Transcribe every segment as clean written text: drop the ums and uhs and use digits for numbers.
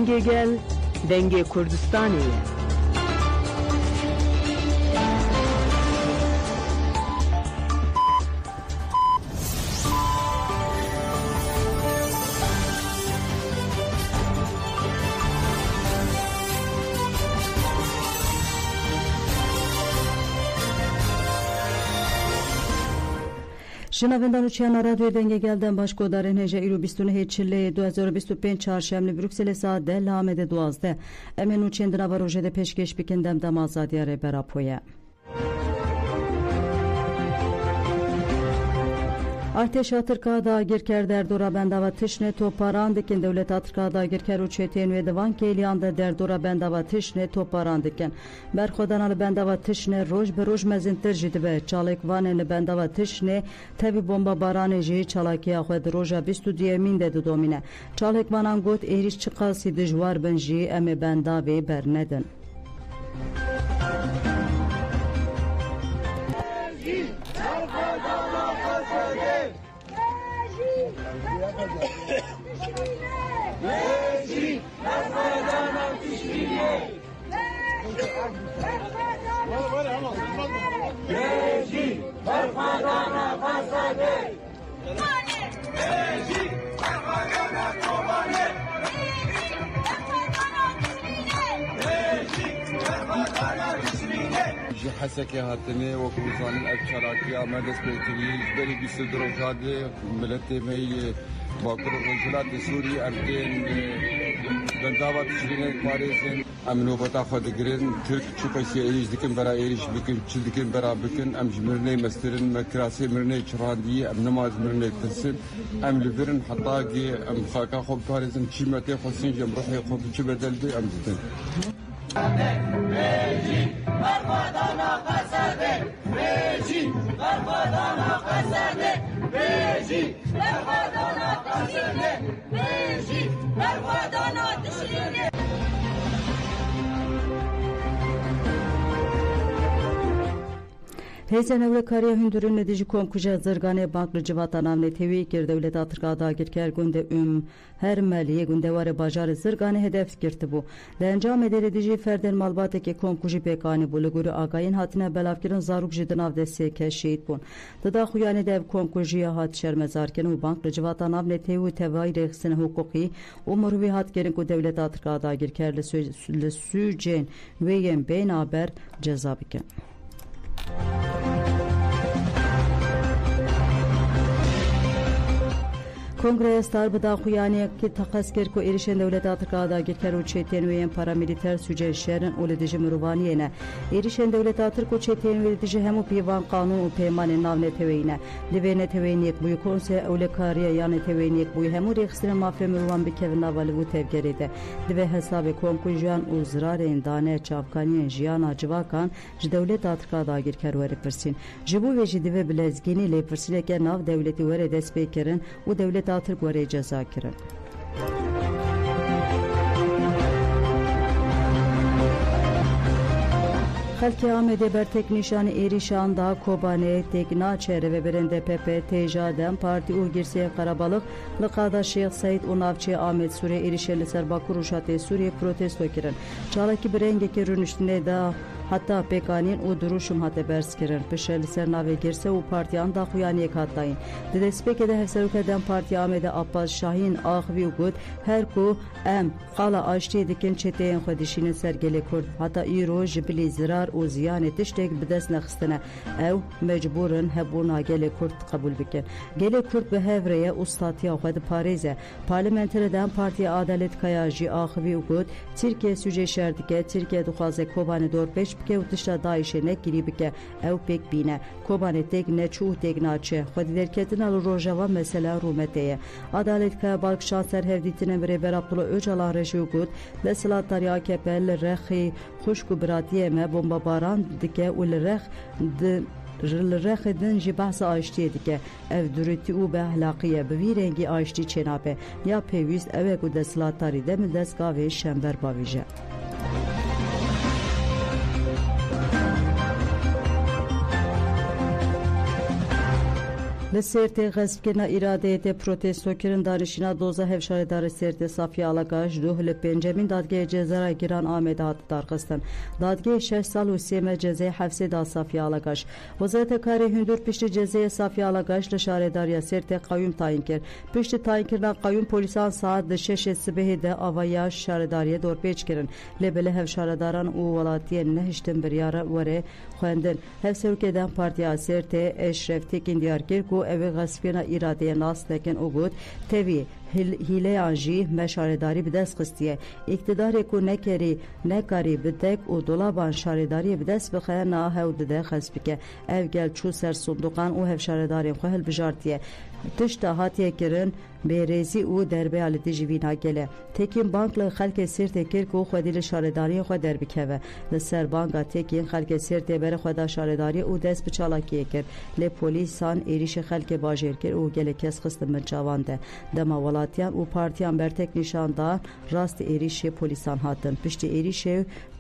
Denge gel, denge Kurdistan'ı. Şinavendan uçyan radyo denge gelden başko darın heje ilu bistunu heçille 2025 çarşemli Brüksel saat de lamede duazde. Emen uçyan drava rojede peşkeş bikendem damazadiyare berapoya. Arteş Atırka'da girker derdora bendava tişne toparandikin devlet Atırka'da girker uçetin ve devan keyliyanda derdora bendava tişne toparandikin. Berkodan alı bendava tişne roj be roj mezintir jidibe. Çalık vanen bendava tişne tevi bomba barane jihi çalakiya xwed roja bistu diyemin dedi domine. Çalık vanan got eriş çıkası dijwar ben jihi eme bendavi bernedin. حسك هاتني وكوزان الأبشراكية مدرسة بيتري جبري بيصدر وجادي ملتي مي باكر رجلات سوري أردين بندابة تشرين باريسين أمنو بتاخد جرين ترك شوكسي إيش دكين برا إيش بكين شل دكين برا بكين أم جمرني مسترن مكراسي مرني شراندي أم نماز مرني ترسن أم لفرن حطاقي أم خاكا خب باريسين شيمتي خسين جم روحي خب شو بدل بي أم زين Beji, Barbadan'a kasade. Beji, Barbadan'a kasade. Beji, Barbadan'a kasade. Beji, Barbadan'a dişine. Heysen evre kariye hündürün netici komkuja zırgane banklı civata namne tevi gir devlet Atırka'da girker günde her meliye günde var bajarı zırgane hedef girti bu. Lencam ederici ferden malbateki komkuji pekani bu liguri agayın hatine belafkirin zaruk jidinav desteke şehit bun. Dıda xuyani dev komkujiya hat şermezarken u banklı civata namne tevi tevay rexsine hukuki umurvi hat gerin ku devlet Atırka'da girker le sücen ve yen beyn haber cezabiken. Kongre Starbıda xuyaniye ki taqaskir ko erişen devlet Atırka'da girker uçetin ve paramiliter süce şerin uledici mürvaniyene. Erişen devlet Atırk uçetin ve uledici hemu pivan kanun u peymanı navne teveyine. Livene teveyniyek buyu konse ule kariye yani teveyniyek buyu hemu reksine mafya mürvan bir kevin avalı bu tevgeride. Dive hesabı konkujan u zrareyn dane çavkaniyen jiyana civakan devlet Atırka'da girker veri persin. Jibu ve jidive bilezgini le persileke nav devleti veri despekerin u devlet Atırk veri ceza kirin. Xalki Ahmed'e bertek nişanı erişan da Kobane, Tekna, Çere ve Berende Pepe, Tejadem, Parti Ugirsiye Karabalık, Lıkada Şeyh Said Unavçı Ahmet Suriye erişeli Serbakur Uşatı Suriye protesto kirin. Çalaki birengeki rünüştüne da hatta pekanin o duruşum hate bers kirin. Pişeli sernave girse o partiyan da xuyaniyek hattayın. Dedespekede hevserukeden Parti Ahmed'e Abbas Şahin Ağvi Ugud, her ku em qala aşti dikin çeteyen xodişinin sergeli kurd. Hatta iro jibili zirar o ziyan etiştek bides nexistine. Ev mecburun hebuna gele kurd kabul bikin. Gele kurd ve hevreye ustatiya xod Pariz'e. Parlamentereden Parti Adalet Kayaji Ağvi Ugud, Türkiye süce şerdike, Türkiye duxaze Kobane 4-5 bike utışta daişe ne giri bike. Ev pek bine. Kobane tek ne çuh tek naçe. Xodi derketin alı rojava mesela rumeteye. Adalet Kaya Balk Şanser Hevditine ve Reber Abdullah Öcalan Reji Ugud, Lesilatari AKP'li Rehi Xuşku Biratiye me bomba baran dike ul Reh Rexedin ji bahsa aştiye dike. Ev dürütü u be ahlakiye bi rengi aşti çenape. Ya pevist eve ku Lesilatari de mi destgave şember bavije. لسرت غزفکنا ارادهیت پروتستو کرن دانشینا دوزه هفشاردار سرت صافی آلاگاش دوه لپنجمین دادگاه جزره گیران آمده هات دارخستن دادگاه 6 سال و 3 جزای حفظ دا صافی آلاگاش وزارت کاری هندور پشت جزای صافی آلاگاش لشارداری سرت قیوم تعیین کرد پشت تعیین کردن قیوم پلیسان ساعت 6 صبح ده آوایا شارداری دور پیچ کردن لبله هفشارداران و ولاتی نهشتن بریاره وره خواندن هفسرو دن پارتیا سرت اشرف تکین دیار کرد کو اوی غصبینا اراده ناس تکن اوگود تیوی هیله آنجی مشارداری بدست خستیه اقتدار کو نکاری بدک و دولابان شارداری بدست بخیر نا هود ده خسبکه او گل چو سر صندوقان و هفشارداری خواه بجارتیه تشت هاتیه کرن بیریزی او دربه آلتی جوینا گله تکین بانک لخلک سرت کر کو خودی لشارداری خود دربی که لسر بانکا تکین خلک سرت بر خود شارداری او دست بچالاکیه کر لی پولیسان ایریش خلک باجر کر او گله کس خست منچاوانده دما ولاتیان او پارتیان برتک نشانده راست ایریش پولیسان هاتن پشت ایریش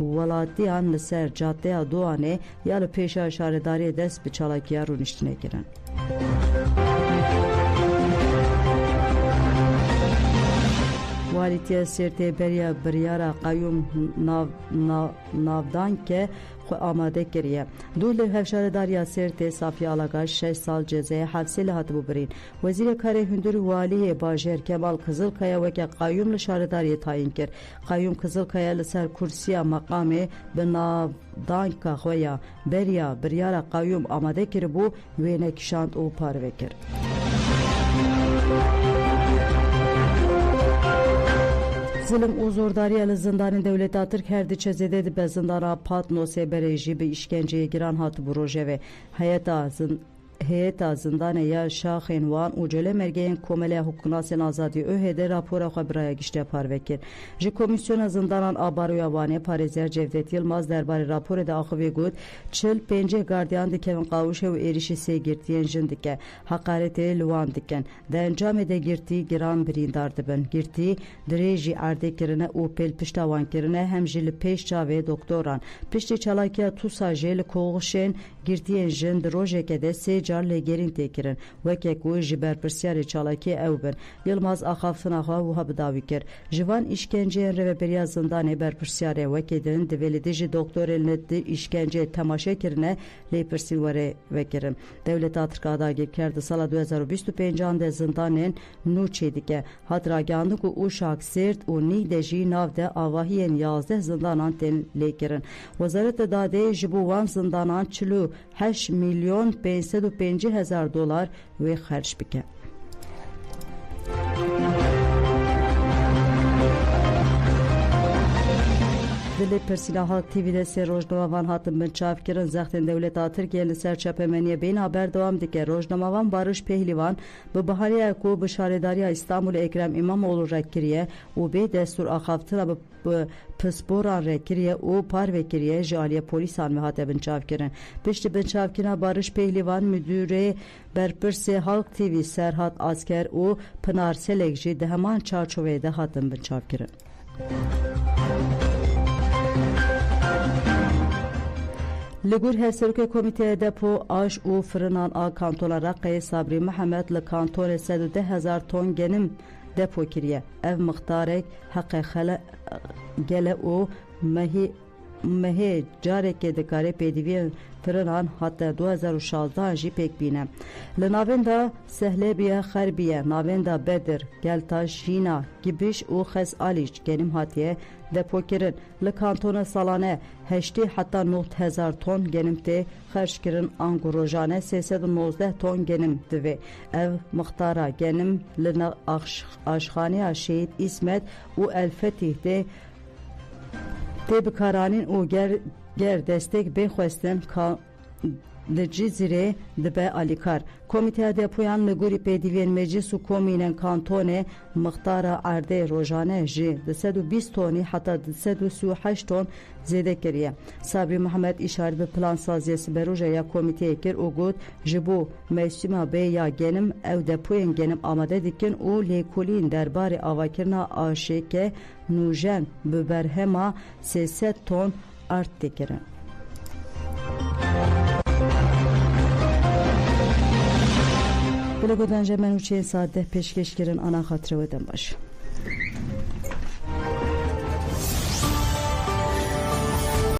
ولاتیان لسر جاده دوانه یا لپیشا شارداری دست بچالاکیه رو نشتنه کرن والیتی سرت بریا بریارا قیوم نافدان که خو آماده کریه دول هفشارداری سرت صافی آلاگاش 6 سال جزای حبسی لحت ببرین وزیر کار هندور والی باجر کمال قزلکaya وکه قیوم لشارداری تعیین کرد قیوم قزلکaya لسر کرسی مقام به نافدان که خویا بریا بریارا قیوم آماده کری بو وینه کشاند او پاروه کرد Zilm u zordariya li zindanên dewleta Tirk her diçe zêde dibe zindana Patnosê berê jî bi îşkenceyê giran hat bu rojevê heyeta zindanê ya şaxên wan û celemergeyên Komeleya Hukûnasên Azadî ÖHD rapora xwe biraya giştê parve kir. Ji Komîsyona Zindanan a Baroya Wanê Parêzer Cevdet Yılmaz derbarê raporê de axivê got 45 gardiyan dikevin qawûşê û êrişî sê girtiyên jin dike. Heqaretê li wan dikin. Di encamê de girtî giran birîndar dibin. Girtî dirê jî erdê kirine û pêl pişta wan kirine hem jî li pêş çavê doktoran. Piştî çalakiya Tusa jê li koğuşên girtiyên jin di rojekê de sê car lêgerîn tê kirin. Weke ku ji berpirsyarê çalakî ew bin. Yılmaz axaftina xwe wiha bidawî kir. Ji van îşkenceyên rêveberiya zindanê berpirsyarê wekê din divêlîdî jî doktorên li di îşkenceyê temaşe kirine lêpirsîn were vekirin. Dewleta Tirka dagirker di sala 2025 de zindanên nû çê dike. Hat ragihandin ku Uşak, Sêrt û Nîde jî nav de avahiyên 11 zindanan tên lêkirin. Wezareta Dadê ji bo wan zindanan 48 milyon 550,000 dolar ve xerç bike. Dili Persina Halk TV'de ser rojnamavan hatın bin çavkirin zextin devleta Türkiye li ser çapemeniye beyin haber devam dike. Rojnamavan Barış Pehlivan bu bahariye ku bu şaredariya İstanbul Ekrem İmamoğlu rekiriye u be destur axaftıra bu pısboran rekiriye u par vekiriye jaliye polisan ve hate bin çavkirin. Pişti bin çavkina Barış Pehlivan müdüre berpirse Halk TV Serhat Asker u Pınar Selekji de hemen çarçovede hatın bin çavkirin. Ligur Hevserke Komite Depo Aş û Fırınan a Kantona Raqê Sabri Mehmed li kantonê 110,000 ton genim depo kiriye. Ev mixtarek heqê gele û mehê carekê dikare pêdiviyên fırınan hatta 2016 jî pêk bîne. Li navên da Sehlebiye Xerbiye, navên da Bedir, Gelta Şîna, Gibiş û Xes Alîç genim hatiye depokirin. Li kantona Salane heştê heta 9,000 ton genim tê xerç kirin angu rojane 319 ton genim divê. Ev mixtara genim li aşxaneya Şehîd İsmet û Elfetîh de tê bikaranîn û ger destek bê xwestin li Cizîrê dibe alîkar. Komîteya depoyan li gorî pêdiviyên meclis û komînên kantonê mixtara erdê rojane jî 220 tonî heta 238 ton zêde kiriye. Sabri Mehmed îşaret bi plansaziyê siberoja ya komîteyê kir û got ji bo mevsima bê ya genim ew depoyên genim amade dikin û lêkolîn derbarê avakirina aşêke nûjen bi berhema 300 ton art dikirin. Bile godan jemen uçen saat peşkeş girin ana hatırı öden başı.